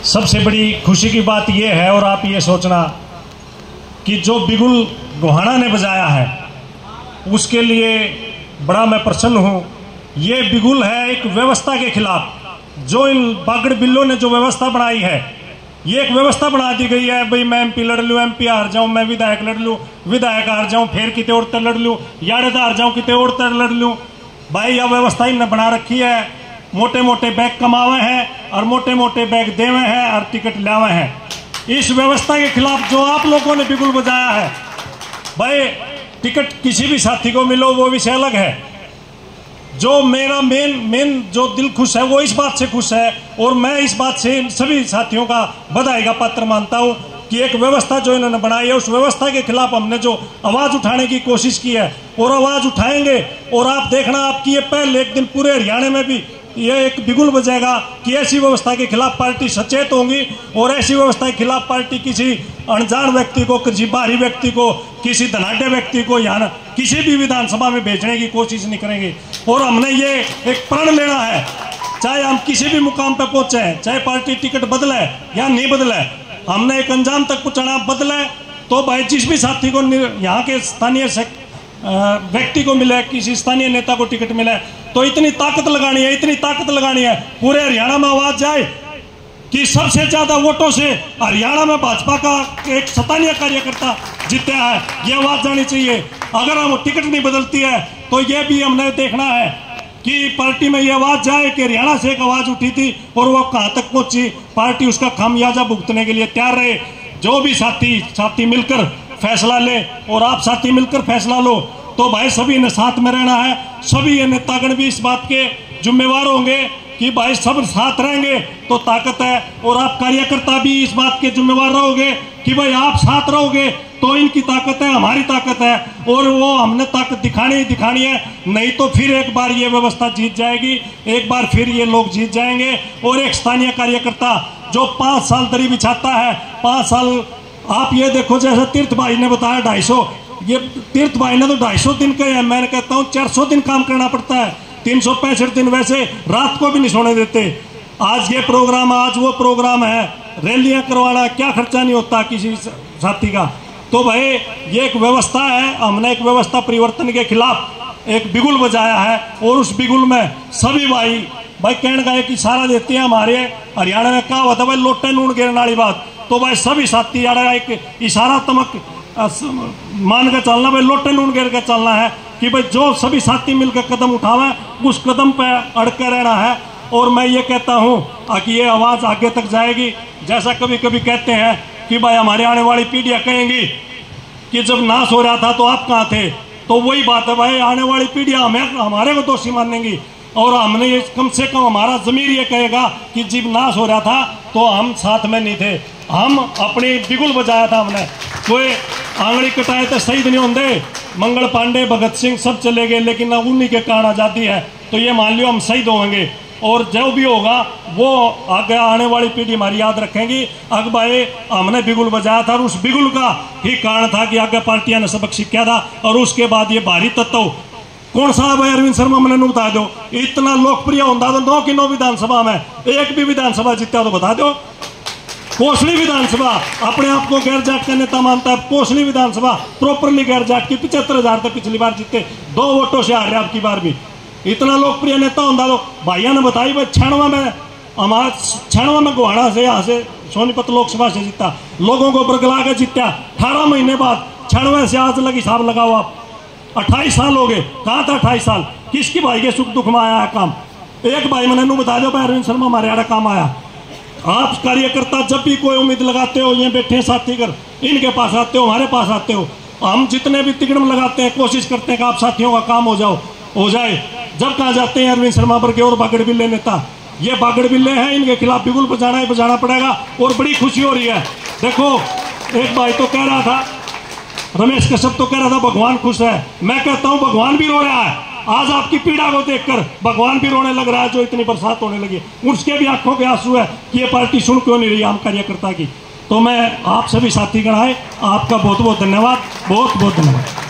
सबसे बड़ी खुशी की बात यह है, और आप ये सोचना कि जो बिगुल गोहाना ने बजाया है उसके लिए बड़ा मैं प्रसन्न हूँ। ये बिगुल है एक व्यवस्था के खिलाफ, जो इन बागड़ बिल्लों ने जो व्यवस्था बनाई है, ये एक व्यवस्था बना दी गई है। भाई मैं एमपी लड़ लूँ, एमपी हार जाऊँ, मैं विधायक लड़ लूँ, विधायक हार जाऊँ, फिर कितने और तर लड़ लूँ, याड़े हार जाऊँ, कितने और तर लड़ लूँ। भाई यह व्यवस्था इन्हें बना रखी है। मोटे मोटे बैग कमावे हैं और मोटे मोटे बैग देवे हैं और टिकट लावे हैं। इस व्यवस्था के खिलाफ जो आप लोगों ने बिगुल बजाया है, भाई टिकट किसी भी साथी को मिलो वो विषय अलग है। जो मेरा मेन जो दिल खुश है वो इस बात से खुश है, और मैं इस बात से सभी साथियों का बधाई का पात्र मानता हूं कि एक व्यवस्था जो इन्होंने बनाई है, उस व्यवस्था के खिलाफ हमने जो आवाज़ उठाने की कोशिश की है और आवाज़ उठाएंगे। और आप देखना, आपकी ये पहल एक दिन पूरे हरियाणा में भी ये एक बिगुल बजेगा कि ऐसी व्यवस्था के खिलाफ पार्टी सचेत होंगी, और ऐसी व्यवस्था के खिलाफ पार्टी किसी अनजान व्यक्ति को, किसी बाहरी व्यक्ति को, किसी धनाढ़ व्यक्ति को यहाँ किसी भी विधानसभा में भेजने की कोशिश नहीं करेंगे। और हमने ये एक प्रण लेना है, चाहे हम किसी भी मुकाम पर पहुँचे हैं, चाहे पार्टी टिकट बदले या नहीं बदले, हमने एक अंजाम तक पहुँचाना। बदले तो भाई जिस भी साथी को, यहाँ के स्थानीय व्यक्ति को मिले, किसी स्थानीय नेता को टिकट मिले, तो इतनी ताकत लगानी है, इतनी ताकत लगानी है, पूरे हरियाणा में आवाज जाए कि सबसे ज्यादा वोटों से हरियाणा में भाजपा का एक स्थानीय कार्यकर्ता जीता है, ये आवाज जानी चाहिए। अगर हम टिकट नहीं बदलती है तो ये भी हमने देखना है कि पार्टी में ये आवाज जाए कि हरियाणा से एक आवाज उठी थी और वो कहाँ तक पहुंची। पार्टी उसका खामियाजा भुगतने के लिए तैयार रहे। जो भी साथी मिलकर फैसला ले, और आप साथी मिलकर फैसला लो, तो भाई सभी ने साथ में रहना है। सभी ये नेतागण भी इस बात के जिम्मेवार होंगे कि भाई सब साथ रहेंगे तो ताकत है, और आप कार्यकर्ता भी इस बात के जिम्मेवार रहोगे कि भाई आप साथ रहोगे तो इनकी ताकत है, हमारी ताकत है, और वो हमने ताकत दिखानी है। नहीं तो फिर एक बार ये व्यवस्था जीत जाएगी, एक बार फिर ये लोग जीत जाएंगे। और एक स्थानीय कार्यकर्ता जो 5 साल दरी बिछाता है, 5 साल आप ये देखो, जैसे तीर्थ भाई ने बताया 250, ये तीर्थ भाई ने तो 250 दिन के हैं, मैं कहता हूँ 400 दिन काम करना पड़ता है, 365 दिन, वैसे रात को भी नहीं सोने देते। आज ये प्रोग्राम, आज वो प्रोग्राम है, रैलियां करवाना, क्या खर्चा नहीं होता किसी साथी का। तो भाई ये एक व्यवस्था है, हमने एक व्यवस्था परिवर्तन के खिलाफ एक बिगुल बजाया है, और उस बिगुल में सभी भाई कहने का कि इशारा देते हैं। हमारे हरियाणा में क्या होता है भाई, लोटे नून गिरने वाली बात, तो भाई सभी साथी एक इशारात्मक मान कर चलना, भाई लोटे नून गिर कर चलना है कि भाई जो सभी साथी मिलकर कदम उठावे उस कदम पे अड़के रहना है। और मैं ये कहता हूँ कि ये आवाज़ आगे तक जाएगी। जैसा कभी कभी कहते हैं कि भाई हमारे आने वाली पीढ़ियाँ कहेंगी कि जब नाश हो रहा था तो आप कहाँ थे, तो वही बात है भाई, आने वाली पीढ़ियाँ हमारे को दोषी मानेंगी, और हमने कम से कम हमारा ज़मीर ये कहेगा कि जब नाश हो रहा था तो हम साथ में नहीं थे, हम अपनी बिगुल बजाया था हमने। कोई आंगड़ी कटाए तो शहीद नहीं होंगे, मंगल पांडे, भगत सिंह सब चले गए, लेकिन उन्हीं के कारण आज़ादी है, तो ये मान लियो हम शहीद होंगे। और जो भी होगा वो आगे आने वाली पीढ़ी हमारी याद रखेंगी। अग भाई हमने बिगुल बजाया था, और उस बिगुल का ही कारण था कि आगे पार्टियां ने सबक सीखा था। और उसके बाद ये भारी तत्व कौन सा भाई, अरविंद शर्मा मैंने बता दो, इतना लोकप्रिय होता तो 9 की 9 विधानसभा में एक भी विधानसभा जीता तो बता दो। कोसली विधानसभा अपने आप को गैर जाट का नेता मानता है, कोसली विधानसभा प्रॉपरली गैर जाट की 75,000 तक पिछली बार जीते, 2 वोटों से हार रहे आपकी बार भी। इतना लोकप्रिय नेता होता तो भाइयों ने बताई भाई 96 में हमारा 96 में गोहाना से यहाँ से सोनीपत लोकसभा से जीता, लोगों को बरगला के जीता। 18 महीने बाद 96 से आज लग हिसाब लगाओ आप, 28 साल हो गए। कहाँ था 28 साल, किसकी भाई के सुख दुख में आया है काम? एक भाई मैंने बता दो भाई, अरविंद शर्मा हमारे यहाँ काम आया। आप कार्यकर्ता जब भी कोई उम्मीद लगाते हो, ये बैठे साथी कर, इनके पास आते हो, हमारे पास आते हो, हम जितने भी तिकड़म लगाते हैं, कोशिश करते हैं कि आप साथियों का काम हो जाए। जब कहा जाते हैं अरविंद शर्मा पर के और बागड़ बिल्ले नेता, ये बागड़ बिल्ले हैं, इनके खिलाफ बिगुल बजाना पड़ेगा। और बड़ी खुशी हो रही है। देखो एक भाई तो कह रहा था, रमेश कश्यप तो कह रहा था भगवान खुश है, मैं कहता हूँ भगवान भी रो रहा है। आज आपकी पीड़ा को देखकर भगवान भी रोने लग रहा है, जो इतनी बरसात होने लगी, उसके भी आंखों के आंसू है कि ये पार्टी सुन क्यों नहीं रही हम कार्यकर्ता की। तो मैं आप सभी साथी गण आए, आपका बहुत बहुत धन्यवाद, बहुत बहुत धन्यवाद।